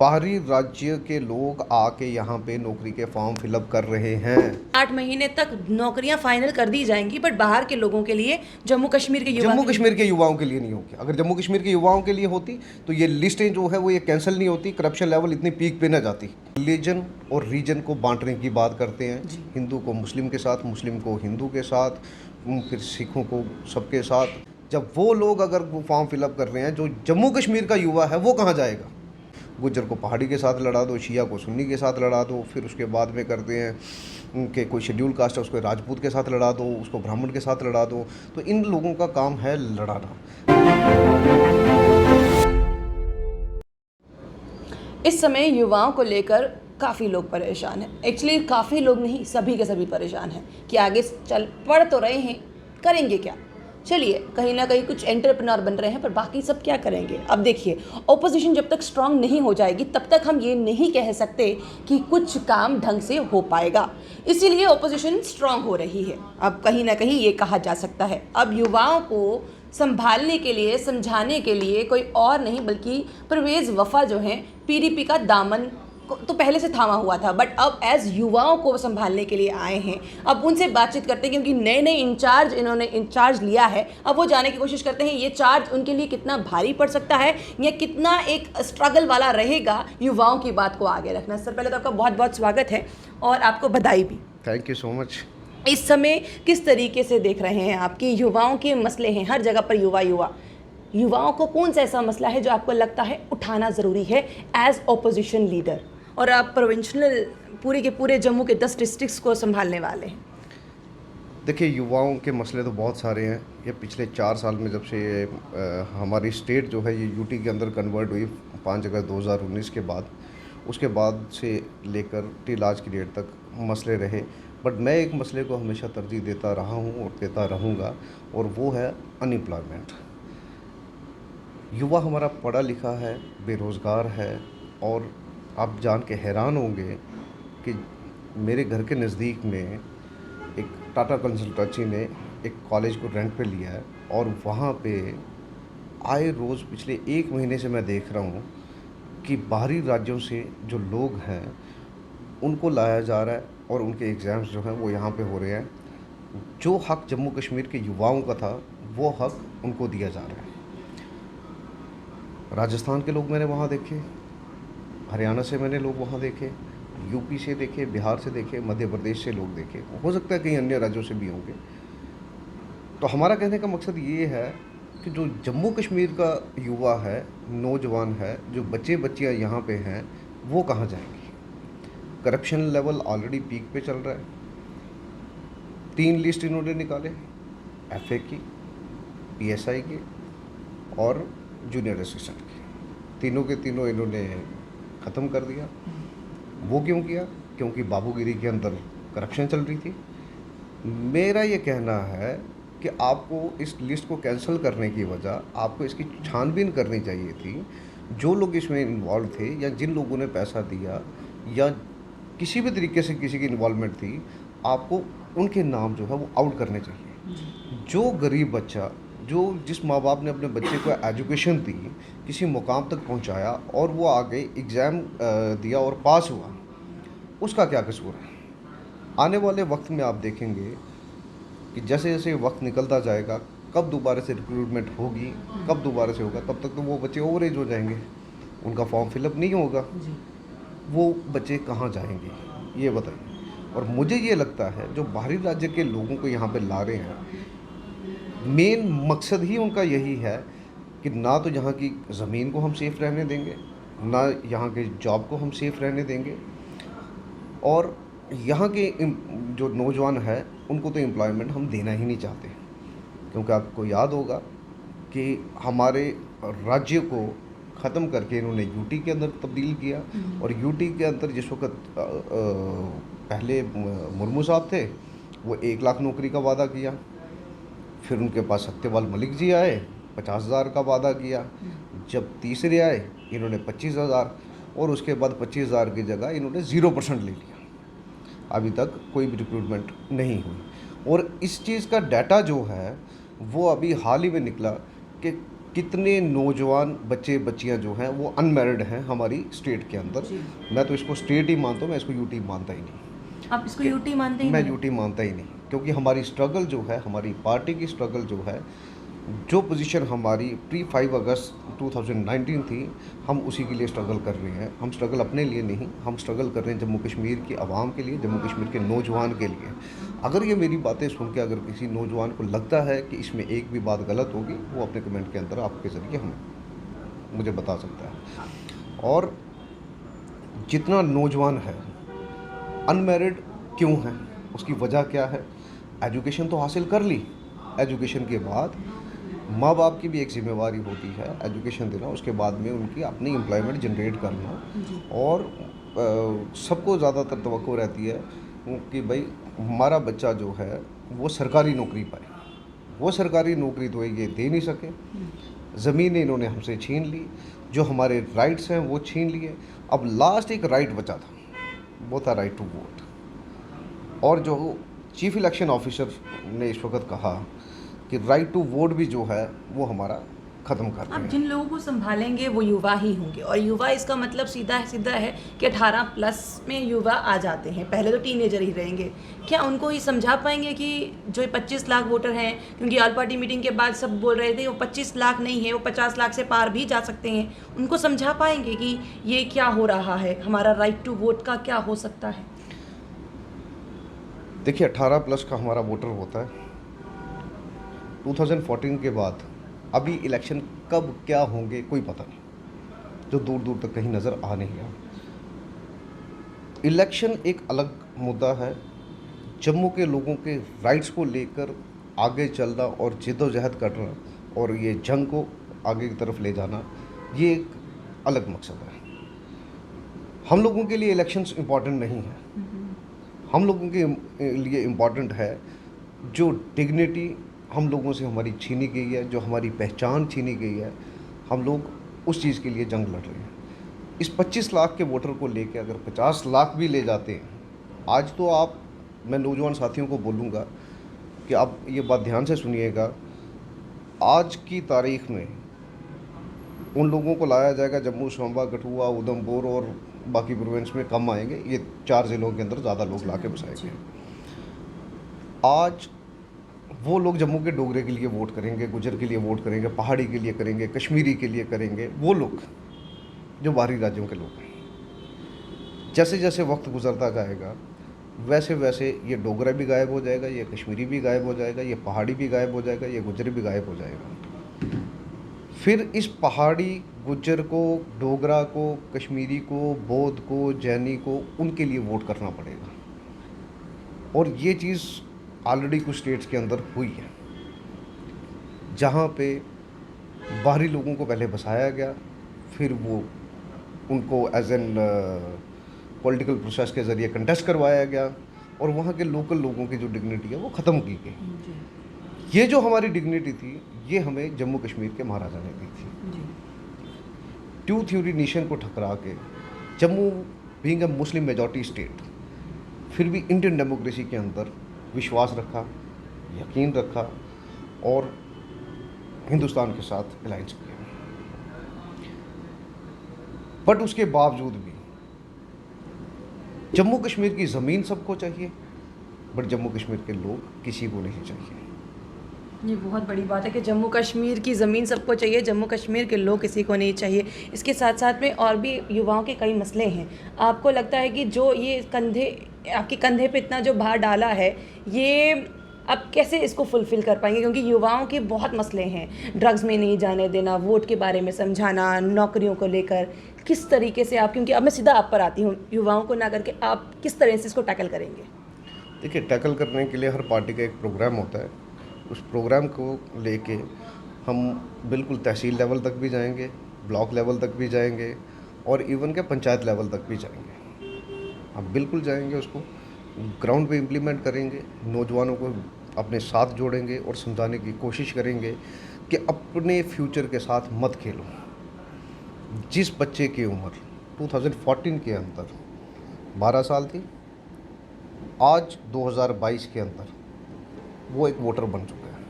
बाहरी राज्य के लोग आके यहाँ पे नौकरी के फॉर्म फिलअप कर रहे हैं। 8 महीने तक नौकरियां फाइनल कर दी जाएंगी, बट बाहर के लोगों के लिए, जम्मू कश्मीर के जम्मू कश्मीर के युवाओं के लिए नहीं होगी। अगर जम्मू कश्मीर के युवाओं के लिए होती तो ये लिस्टें जो है वो ये कैंसिल नहीं होती, करप्शन लेवल इतनी पीक पे ना जाती। रिलीजन और रीजन को बांटने की बात करते हैं, हिंदू को मुस्लिम के साथ, मुस्लिम को हिंदू के साथ, फिर सिखों को सबके साथ। जब वो लोग अगर फॉर्म फिलअप कर रहे हैं, जो जम्मू कश्मीर का युवा है वो कहाँ जाएगा? गुज्जर को पहाड़ी के साथ लड़ा दो, शिया को सुन्नी के साथ लड़ा दो, फिर उसके बाद में करते हैं कि कोई शेड्यूल कास्ट है उसको राजपूत के साथ लड़ा दो, उसको ब्राह्मण के साथ लड़ा दो। तो इन लोगों का काम है लड़ाना। इस समय युवाओं को लेकर काफ़ी लोग परेशान हैं। एक्चुअली काफ़ी लोग नहीं, सभी के सभी परेशान हैं कि आगे चल पढ़ तो रहे हैं, करेंगे क्या। चलिए, कहीं ना कहीं कुछ एंटरप्रेन्योर बन रहे हैं, पर बाकी सब क्या करेंगे। अब देखिए, ओपोजिशन जब तक स्ट्रांग नहीं हो जाएगी तब तक हम ये नहीं कह सकते कि कुछ काम ढंग से हो पाएगा। इसीलिए ओपोजिशन स्ट्रांग हो रही है। अब कहीं ना कहीं ये कहा जा सकता है, अब युवाओं को संभालने के लिए, समझाने के लिए कोई और नहीं बल्कि परवेज़ वफ़ा जो हैं, पीडीपी का दामन तो पहले से थामा हुआ था, बट अब एज युवाओं को संभालने के लिए आए हैं। अब उनसे बातचीत करते हैं, क्योंकि नए नए इन्होंने इंचार्ज लिया है। अब वो जानने की कोशिश करते हैं ये चार्ज उनके लिए कितना भारी पड़ सकता है या कितना एक स्ट्रगल वाला रहेगा युवाओं की बात को आगे रखना। सर, पहले तो आपका बहुत बहुत स्वागत है और आपको बधाई भी। Thank you so much. इस समय किस तरीके से देख रहे हैं आपकी युवाओं के मसले हैं, हर जगह पर युवाओं को कौन सा ऐसा मसला है जो आपको लगता है उठाना ज़रूरी है एज ओपोजिशन लीडर, और आप प्रोविंशनल पूरे के पूरे जम्मू के 10 डिस्ट्रिक्ट्स को संभालने वाले हैं। देखिए, युवाओं के मसले तो बहुत सारे हैं। ये पिछले 4 साल में जब से हमारी स्टेट जो है ये यूटी के अंदर कन्वर्ट हुई 5 अगस्त 2019 के बाद, उसके बाद से लेकर टिल आज की डेट तक मसले रहे। बट मैं एक मसले को हमेशा तरजीह देता रहा हूँ और देता रहूँगा, और वो है अनएम्प्लॉयमेंट। युवा हमारा पढ़ा लिखा है, बेरोज़गार है, और आप जान के हैरान होंगे कि मेरे घर के नज़दीक में एक टाटा कंसल्टेंसी ने एक कॉलेज को रेंट पे लिया है, और वहाँ पे आए रोज़ पिछले 1 महीने से मैं देख रहा हूँ कि बाहरी राज्यों से जो लोग हैं उनको लाया जा रहा है, और उनके एग्ज़ाम्स जो हैं वो यहाँ पे हो रहे हैं। जो हक़ जम्मू कश्मीर के युवाओं का था वो हक़ उनको दिया जा रहा है। राजस्थान के लोग मैंने वहाँ देखे, हरियाणा से मैंने लोग वहाँ देखे, यूपी से देखे, बिहार से देखे, मध्य प्रदेश से लोग देखे, हो सकता है कहीं अन्य राज्यों से भी होंगे। तो हमारा कहने का मकसद ये है कि जो जम्मू कश्मीर का युवा है, नौजवान है, जो बच्चे बच्चियाँ यहाँ पे हैं, वो कहाँ जाएंगे? करप्शन लेवल ऑलरेडी पीक पे चल रहा है। 3 लिस्ट इन्होंने निकाले, एफए की, पीएसआई की और जूनियर असिस्टेंट की। तीनों के तीनों इन्होंने ख़त्म कर दिया। वो क्यों किया? क्योंकि बाबूगिरी के अंदर करप्शन चल रही थी। मेरा ये कहना है कि आपको इस लिस्ट को कैंसिल करने की वजह आपको इसकी छानबीन करनी चाहिए थी। जो लोग इसमें इन्वॉल्व थे या जिन लोगों ने पैसा दिया या किसी भी तरीके से किसी की इन्वॉल्वमेंट थी, आपको उनके नाम जो है वो आउट करने चाहिए। जो गरीब बच्चा, जो जिस माँ बाप ने अपने बच्चे को एजुकेशन दी, किसी मुकाम तक पहुंचाया, और वो आगे एग्ज़ाम दिया और पास हुआ, उसका क्या कसूर है? आने वाले वक्त में आप देखेंगे कि जैसे जैसे वक्त निकलता जाएगा, कब दोबारा से रिक्रूटमेंट होगी, कब दोबारा से होगा, तब तक तो वो बच्चे ओवर एज हो जाएंगे, उनका फॉर्म फिलअप नहीं होगा। वो बच्चे कहाँ जाएंगे, ये बताइए। और मुझे ये लगता है जो बाहरी राज्य के लोगों को यहाँ पे ला रहे हैं, मेन मकसद ही उनका यही है कि ना तो यहाँ की ज़मीन को हम सेफ़ रहने देंगे, ना यहाँ के जॉब को हम सेफ़ रहने देंगे, और यहाँ के जो नौजवान हैं उनको तो एम्प्लॉयमेंट हम देना ही नहीं चाहते। क्योंकि आपको याद होगा कि हमारे राज्य को ख़त्म करके इन्होंने यूटी के अंदर तब्दील किया, और यूटी के अंदर जिस वक्त पहले मुर्मू साहब थे, वो 1 लाख नौकरी का वादा किया। फिर उनके पास सत्यपाल मलिक जी आए, 50,000 का वादा किया। जब तीसरे आए, इन्होंने 25,000, और उसके बाद 25,000 की जगह इन्होंने 0% ले लिया। अभी तक कोई भी रिक्रूटमेंट नहीं हुई। और इस चीज़ का डाटा जो है वो अभी हाल ही में निकला कि कितने नौजवान बच्चे बच्चियां जो हैं वो अनमैरिड हैं हमारी स्टेट के अंदर। जी। मैं तो इसको स्टेट ही मानता हूँ, मैं इसको यूटी मानता ही नहीं। आप इसको यूटी मानते ही मैं नहीं? यूटी मानता ही नहीं, क्योंकि हमारी स्ट्रगल जो है, हमारी पार्टी की स्ट्रगल जो है, जो पोजीशन हमारी प्री 5 अगस्त 2019 थी, हम उसी के लिए स्ट्रगल कर रहे हैं। हम स्ट्रगल अपने लिए नहीं, हम स्ट्रगल कर रहे हैं जम्मू कश्मीर की आवाम के लिए, जम्मू कश्मीर के नौजवान के लिए। अगर ये मेरी बातें सुन के अगर किसी नौजवान को लगता है कि इसमें एक भी बात गलत होगी, वो अपने कमेंट के अंदर आपके ज़रिए मुझे बता सकता है। और जितना नौजवान है अनमैरिड क्यों है, उसकी वजह क्या है? एजुकेशन तो हासिल कर ली, एजुकेशन के बाद माँ बाप की भी एक जिम्मेवारी होती है एजुकेशन देना, उसके बाद में उनकी अपनी एम्प्लॉयमेंट जनरेट करना। और सबको ज़्यादातर तवक्को रहती है कि भाई हमारा बच्चा जो है वो सरकारी नौकरी पाए। वो सरकारी नौकरी तो ये दे नहीं सके, ज़मीनें इन्होंने हमसे छीन ली, जो हमारे राइट्स हैं वो छीन लिए। अब लास्ट एक राइट बचा था, वो था राइट टू वोट। और जो चीफ इलेक्शन ऑफिसर ने इस वक्त कहा कि राइट टू वोट भी जो है वो हमारा ख़त्म कर अब रहे हैं। जिन लोगों को संभालेंगे वो युवा ही होंगे, और युवा इसका मतलब सीधा सीधा है कि 18 प्लस में युवा आ जाते हैं। पहले तो टीनेजर ही रहेंगे। क्या उनको ये समझा पाएंगे कि जो 25 लाख वोटर हैं, क्योंकि ऑल पार्टी मीटिंग के बाद सब बोल रहे थे वो 25 लाख नहीं है, वो 50 लाख से पार भी जा सकते हैं, उनको समझा पाएंगे कि ये क्या हो रहा है, हमारा राइट टू वोट का क्या हो सकता है? देखिए 18 प्लस का हमारा वोटर होता है। 2014 के बाद अभी इलेक्शन कब क्या होंगे कोई पता नहीं, जो दूर दूर तक कहीं नज़र आ नहीं रहा। इलेक्शन एक अलग मुद्दा है। जम्मू के लोगों के राइट्स को लेकर आगे चलना और जिद्दोजहद करना और ये जंग को आगे की तरफ ले जाना, ये एक अलग मकसद है। हम लोगों के लिए इलेक्शंस इम्पॉर्टेंट नहीं है। हम लोगों के लिए इम्पॉर्टेंट है जो डिग्निटी हम लोगों से हमारी छीनी गई है, जो हमारी पहचान छीनी गई है, हम लोग उस चीज़ के लिए जंग लड़ रहे हैं। इस 25 लाख के वोटर को लेकर अगर 50 लाख भी ले जाते हैं, आज तो मैं नौजवान साथियों को बोलूँगा कि आप ये बात ध्यान से सुनिएगा। आज की तारीख में उन लोगों को लाया जाएगा जम्मू, सांबा, कठुआ, उधमपुर और बाकी प्रोविंस में कम आएंगे। ये 4 ज़िलों के अंदर ज़्यादा लोग ला के बसाएंगे। आज वो लोग जम्मू के डोगरे के लिए वोट करेंगे, गुजर के लिए वोट करेंगे, पहाड़ी के लिए करेंगे, कश्मीरी के लिए करेंगे, वो लोग जो बाहरी राज्यों के लोग हैं। जैसे जैसे वक्त गुजरता जाएगा वैसे वैसे ये डोगरा भी गायब हो जाएगा, ये कश्मीरी भी गायब हो जाएगा, ये पहाड़ी भी गायब हो जाएगा, ये गुजर भी गायब हो जाएगा। फिर इस पहाड़ी, गुज्जर को, डोगरा को, कश्मीरी को, बौद्ध को, जैनी को, उनके लिए वोट करना पड़ेगा। और ये चीज़ ऑलरेडी कुछ स्टेट्स के अंदर हुई है, जहाँ पे बाहरी लोगों को पहले बसाया गया, फिर वो उनको एज एन पॉलिटिकल प्रोसेस के ज़रिए कंटेस्ट करवाया गया, और वहाँ के लोकल लोगों की जो डिग्निटी है वो ख़त्म की गई। ये जो हमारी डिग्निटी थी, ये हमें जम्मू कश्मीर के महाराजा ने दी थी। टू थ्योरी नेशन को ठकरा के Jammu being a Muslim majority state, फिर भी इंडियन डेमोक्रेसी के अंदर विश्वास रखा, यकीन रखा और हिंदुस्तान के साथ अलायंस किया। बट उसके बावजूद भी जम्मू कश्मीर की ज़मीन सबको चाहिए, बट जम्मू कश्मीर के लोग किसी को नहीं चाहिए। ये बहुत बड़ी बात है कि जम्मू कश्मीर की ज़मीन सबको चाहिए, जम्मू कश्मीर के लोग किसी को नहीं चाहिए। इसके साथ साथ में और भी युवाओं के कई मसले हैं। आपको लगता है कि जो ये आपके कंधे पे इतना जो भार डाला है, ये अब कैसे इसको फुलफ़िल कर पाएंगे? क्योंकि युवाओं के बहुत मसले हैं, ड्रग्स में नहीं जाने देना, वोट के बारे में समझाना, नौकरियों को लेकर किस तरीके से आप, क्योंकि अब मैं सीधा आप पर आती हूँ, युवाओं को ना करके आप किस तरह से इसको टैकल करेंगे? देखिए, टैकल करने के लिए हर पार्टी का एक प्रोग्राम होता है। उस प्रोग्राम को लेके हम बिल्कुल तहसील लेवल तक भी जाएंगे, ब्लॉक लेवल तक भी जाएंगे और इवन के पंचायत लेवल तक भी जाएंगे। हम बिल्कुल जाएंगे, उसको ग्राउंड पे इम्प्लीमेंट करेंगे, नौजवानों को अपने साथ जोड़ेंगे और समझाने की कोशिश करेंगे कि अपने फ्यूचर के साथ मत खेलो। जिस बच्चे की उम्र 2014 के अंदर 12 साल थी, आज 2022 के अंदर वो एक वोटर बन चुका है,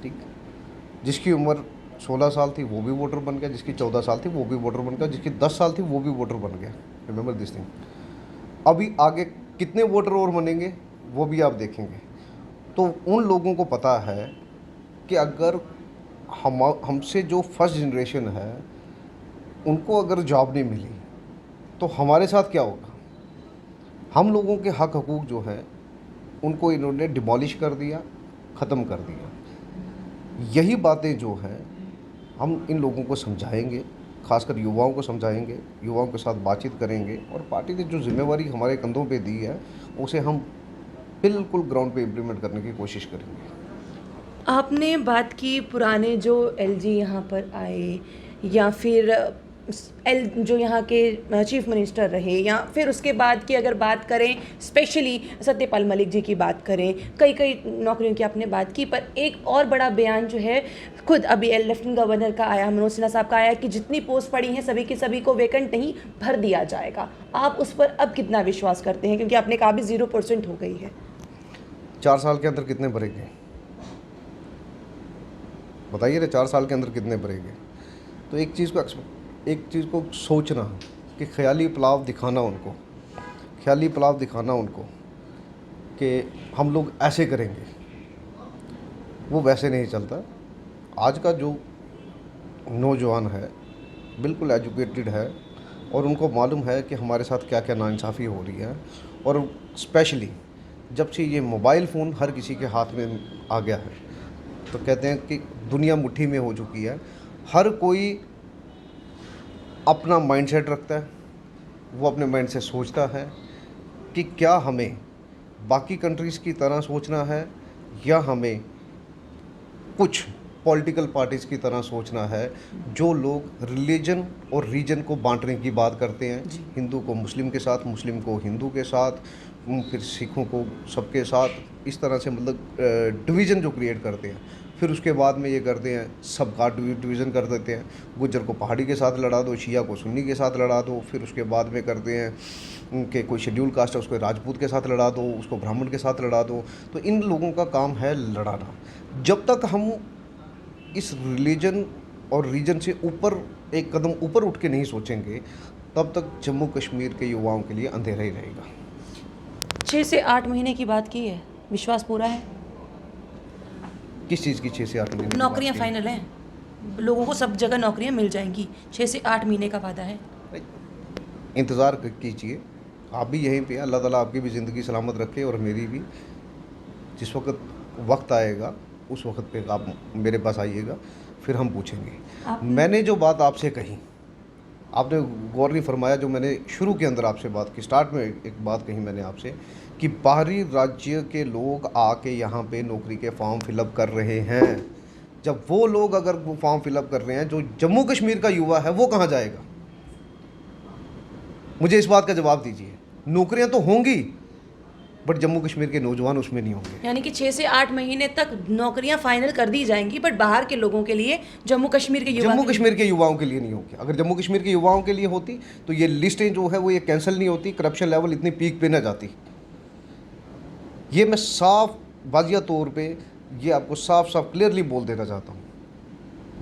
ठीक। जिसकी उम्र 16 साल थी वो भी वोटर बन गया, जिसकी 14 साल थी वो भी वोटर बन गया, जिसकी 10 साल थी वो भी वोटर बन गया। Remember this thing. अभी आगे कितने वोटर और बनेंगे वो भी आप देखेंगे। तो उन लोगों को पता है कि अगर हमसे जो फर्स्ट जनरेशन है उनको अगर जॉब नहीं मिली तो हमारे साथ क्या होगा। हम लोगों के हक हकूक़ जो है उनको इन्होंने डिमोलिश कर दिया, ख़त्म कर दिया। यही बातें जो हैं हम इन लोगों को समझाएंगे, खासकर युवाओं को समझाएंगे, युवाओं के साथ बातचीत करेंगे और पार्टी ने जो जिम्मेवारी हमारे कंधों पे दी है उसे हम बिल्कुल ग्राउंड पे इम्प्लीमेंट करने की कोशिश करेंगे। आपने बात की पुराने जो एलजी यहाँ पर आए या फिर जो यहाँ के चीफ मिनिस्टर रहे, या फिर उसके बाद की अगर बात करें स्पेशली सत्यपाल मलिक जी की बात करें, कई नौकरियों की आपने बात की, पर एक और बड़ा बयान जो है खुद अभी लेफ्टिनेंट गवर्नर का आया, मनोज सिन्हा साहब का आया कि जितनी पोस्ट पड़ी हैं सभी की सभी को वैकेंट नहीं भर दिया जाएगा। आप उस पर अब कितना विश्वास करते हैं, क्योंकि आपने कहा भी 0% हो गई है। 4 साल के अंदर कितने भरेंगे बताइए ना, 4 साल के अंदर कितने भरेंगे। तो एक चीज़ को सोचना कि ख्याली पुलाव दिखाना उनको कि हम लोग ऐसे करेंगे, वो वैसे नहीं चलता। आज का जो नौजवान है बिल्कुल एजुकेटेड है और उनको मालूम है कि हमारे साथ क्या क्या नाइंसाफ़ी हो रही है। और स्पेशली जब से ये मोबाइल फ़ोन हर किसी के हाथ में आ गया है तो कहते हैं कि दुनिया मुट्ठी में हो चुकी है। हर कोई अपना माइंडसेट रखता है, वो अपने माइंड से सोचता है कि क्या हमें बाकी कंट्रीज़ की तरह सोचना है या हमें कुछ पॉलिटिकल पार्टीज़ की तरह सोचना है जो लोग रिलीजन और रीजन को बांटने की बात करते हैं। हिंदू को मुस्लिम के साथ, मुस्लिम को हिंदू के साथ, फिर सिखों को सबके साथ, इस तरह से मतलब डिवीज़न जो क्रिएट करते हैं। फिर उसके बाद में ये करते हैं सबका डिवीज़न कर देते हैं, गुज्जर को पहाड़ी के साथ लड़ा दो, शिया को सुन्नी के साथ लड़ा दो। फिर उसके बाद में करते हैं कि कोई शेड्यूल कास्ट है उसको राजपूत के साथ लड़ा दो, उसको ब्राह्मण के साथ लड़ा दो। तो इन लोगों का काम है लड़ाना। जब तक हम इस रिलीजन और रीजन से ऊपर एक कदम ऊपर उठ के नहीं सोचेंगे तब तक जम्मू कश्मीर के युवाओं के लिए अंधेरा ही रहेगा। 6 से 8 महीने की बात की है, विश्वास पूरा है? किस चीज़ की 6 से 8 महीने? नौकरियां फाइनल हैं, लोगों को सब जगह नौकरियां मिल जाएंगी। 6 से 8 महीने का वादा है। इंतज़ार कीजिए, आप भी यहीं पे, अल्लाह ताला आपकी भी ज़िंदगी सलामत रखे और मेरी भी। जिस वक्त आएगा उस वक्त पे आप मेरे पास आइएगा, फिर हम पूछेंगे। मैंने जो बात आपसे कही, आपने गौर नहीं फरमाया, जो मैंने शुरू के अंदर आपसे बात की, स्टार्ट में एक बात कही मैंने आपसे कि बाहरी राज्य के लोग आके यहाँ पे नौकरी के फॉर्म फिलअप कर रहे हैं। जब वो लोग अगर वो फॉर्म फिलअप कर रहे हैं, जो जम्मू कश्मीर का युवा है वो कहाँ जाएगा? मुझे इस बात का जवाब दीजिए। नौकरियाँ तो होंगी बट जम्मू कश्मीर के नौजवान उसमें नहीं होंगे। यानी कि 6 से 8 महीने तक नौकरियां फाइनल कर दी जाएंगी, बट बाहर के लोगों के लिए, जम्मू कश्मीर के युवाओं के लिए नहीं होगी। अगर जम्मू कश्मीर के युवाओं के लिए होती तो ये लिस्टें जो है वो ये कैंसिल नहीं होती, करप्शन लेवल इतनी पीक पे ना जाती। ये मैं साफ वाजिया तौर पे ये आपको साफ क्लियरली बोल देना चाहता हूँ।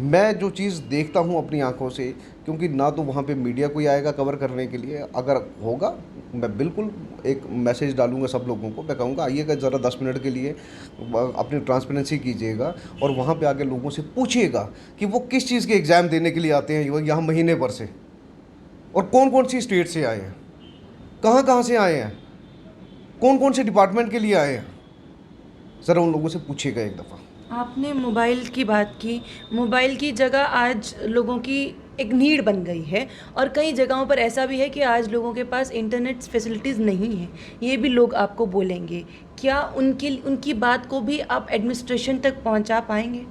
मैं जो चीज़ देखता हूँ अपनी आंखों से, क्योंकि ना तो वहाँ पे मीडिया कोई आएगा कवर करने के लिए, अगर होगा मैं बिल्कुल एक मैसेज डालूंगा सब लोगों को, मैं कहूँगा आइएगा ज़रा 10 मिनट के लिए अपनी ट्रांसपेरेंसी कीजिएगा और वहाँ पे आके लोगों से पूछिएगा कि वो किस चीज़ के एग्ज़ाम देने के लिए आते हैं यहाँ महीने भर से, और कौन कौन सी स्टेट से आए हैं, कहाँ से आए हैं, कौन कौन से डिपार्टमेंट के लिए आए हैं। ज़रा उन लोगों से पूछिएगा एक दफ़ा। आपने मोबाइल की बात की, मोबाइल की जगह आज लोगों की एक नीड बन गई है, और कई जगहों पर ऐसा भी है कि आज लोगों के पास इंटरनेट फैसिलिटीज़ नहीं है। ये भी लोग आपको बोलेंगे। क्या उनकी बात को भी आप एडमिनिस्ट्रेशन तक पहुंचा पाएंगे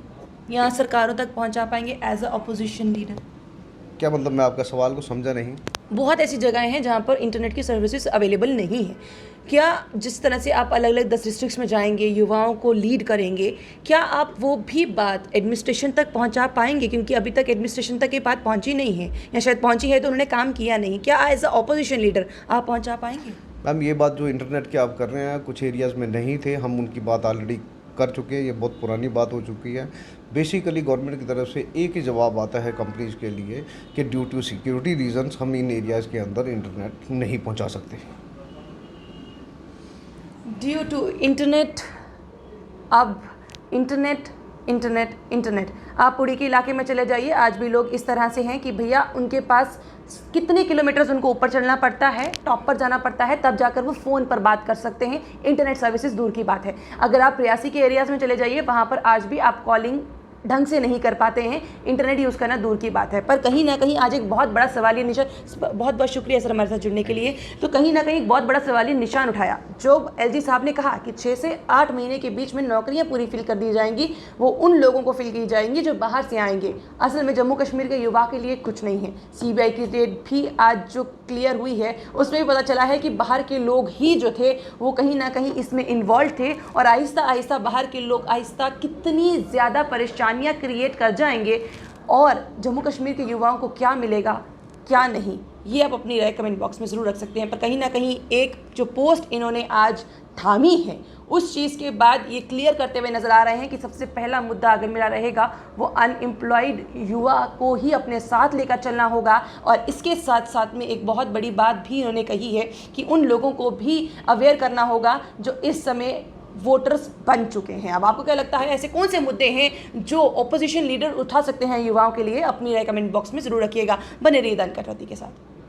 या सरकारों तक पहुंचा पाएंगे एज अ अपोजिशन लीडर? क्या मतलब, मैं आपका सवाल को समझा नहीं। बहुत ऐसी जगहें हैं जहाँ पर इंटरनेट की सर्विसेज अवेलेबल नहीं है। क्या जिस तरह से आप अलग अलग 10 डिस्ट्रिक्ट्स में जाएंगे, युवाओं को लीड करेंगे, क्या आप वो भी बात एडमिनिस्ट्रेशन तक पहुंचा पाएंगे? क्योंकि अभी तक एडमिनिस्ट्रेशन तक ये बात पहुंची नहीं है, या शायद पहुंची है तो उन्होंने काम किया नहीं। क्या एज अ ऑपोजिशन लीडर आप पहुंचा पाएंगे? मैम, ये बात जो इंटरनेट की आप कर रहे हैं, कुछ एरियाज़ में नहीं थे, हम उनकी बात ऑलरेडी कर चुके हैं, ये बहुत पुरानी बात हो चुकी है। बेसिकली गवर्नमेंट की तरफ से एक ही जवाब आता है कंपनीज के लिए कि ड्यू टू सिक्योरिटी रीजंस हम इन एरियाज़ के अंदर इंटरनेट नहीं पहुंचा सकते। ड्यू टू इंटरनेट, अब इंटरनेट इंटरनेट इंटरनेट, आप पुरी के इलाके में चले जाइए, आज भी लोग इस तरह से हैं कि भैया उनके पास कितने किलोमीटर्स उनको ऊपर चलना पड़ता है, टॉप पर जाना पड़ता है, तब जाकर वो फ़ोन पर बात कर सकते हैं। इंटरनेट सर्विसेज दूर की बात है। अगर आप रियासी के एरियाज़ में चले जाइए, वहाँ पर आज भी आप कॉलिंग ढंग से नहीं कर पाते हैं, इंटरनेट यूज़ करना दूर की बात है। पर कहीं ना कहीं आज एक बहुत बड़ा सवालिया निशान, बहुत बहुत शुक्रिया सर हमारे साथ जुड़ने के लिए। तो कहीं ना कहीं एक बहुत बड़ा सवालिया निशान उठाया जो एलजी साहब ने कहा कि 6 से 8 महीने के बीच में नौकरियां पूरी फिल कर दी जाएंगी, वो उन लोगों को फिल की जाएंगी जो बाहर से आएंगे। असल में जम्मू कश्मीर के युवा के लिए कुछ नहीं है। सीबीआई की रेड भी आज जो क्लियर हुई है उसमें भी पता चला है कि बाहर के लोग ही जो थे वो कहीं ना कहीं इसमें इन्वॉल्व थे, और आहिस्ता आहिस्ता बाहर के लोग आहिस्ता कितनी ज़्यादा परेशानियां क्रिएट कर जाएंगे, और जम्मू कश्मीर के युवाओं को क्या मिलेगा क्या नहीं, ये आप अपनी राय कमेंट बॉक्स में ज़रूर रख सकते हैं। पर कहीं ना कहीं एक जो पोस्ट इन्होंने आज थामी है उस चीज़ के बाद ये क्लियर करते हुए नज़र आ रहे हैं कि सबसे पहला मुद्दा अगर मेरा रहेगा वो अनएम्प्लॉयड युवा को ही अपने साथ लेकर चलना होगा। और इसके साथ साथ में एक बहुत बड़ी बात भी इन्होंने कही है कि उन लोगों को भी अवेयर करना होगा जो इस समय वोटर्स बन चुके हैं। अब आपको क्या लगता है, ऐसे कौन से मुद्दे हैं जो ऑपोजिशन लीडर उठा सकते हैं युवाओं के लिए? अपनी राय कमेंट बॉक्स में ज़रूर रखिएगा। बने रहिए द अनकट रत्ती के साथ।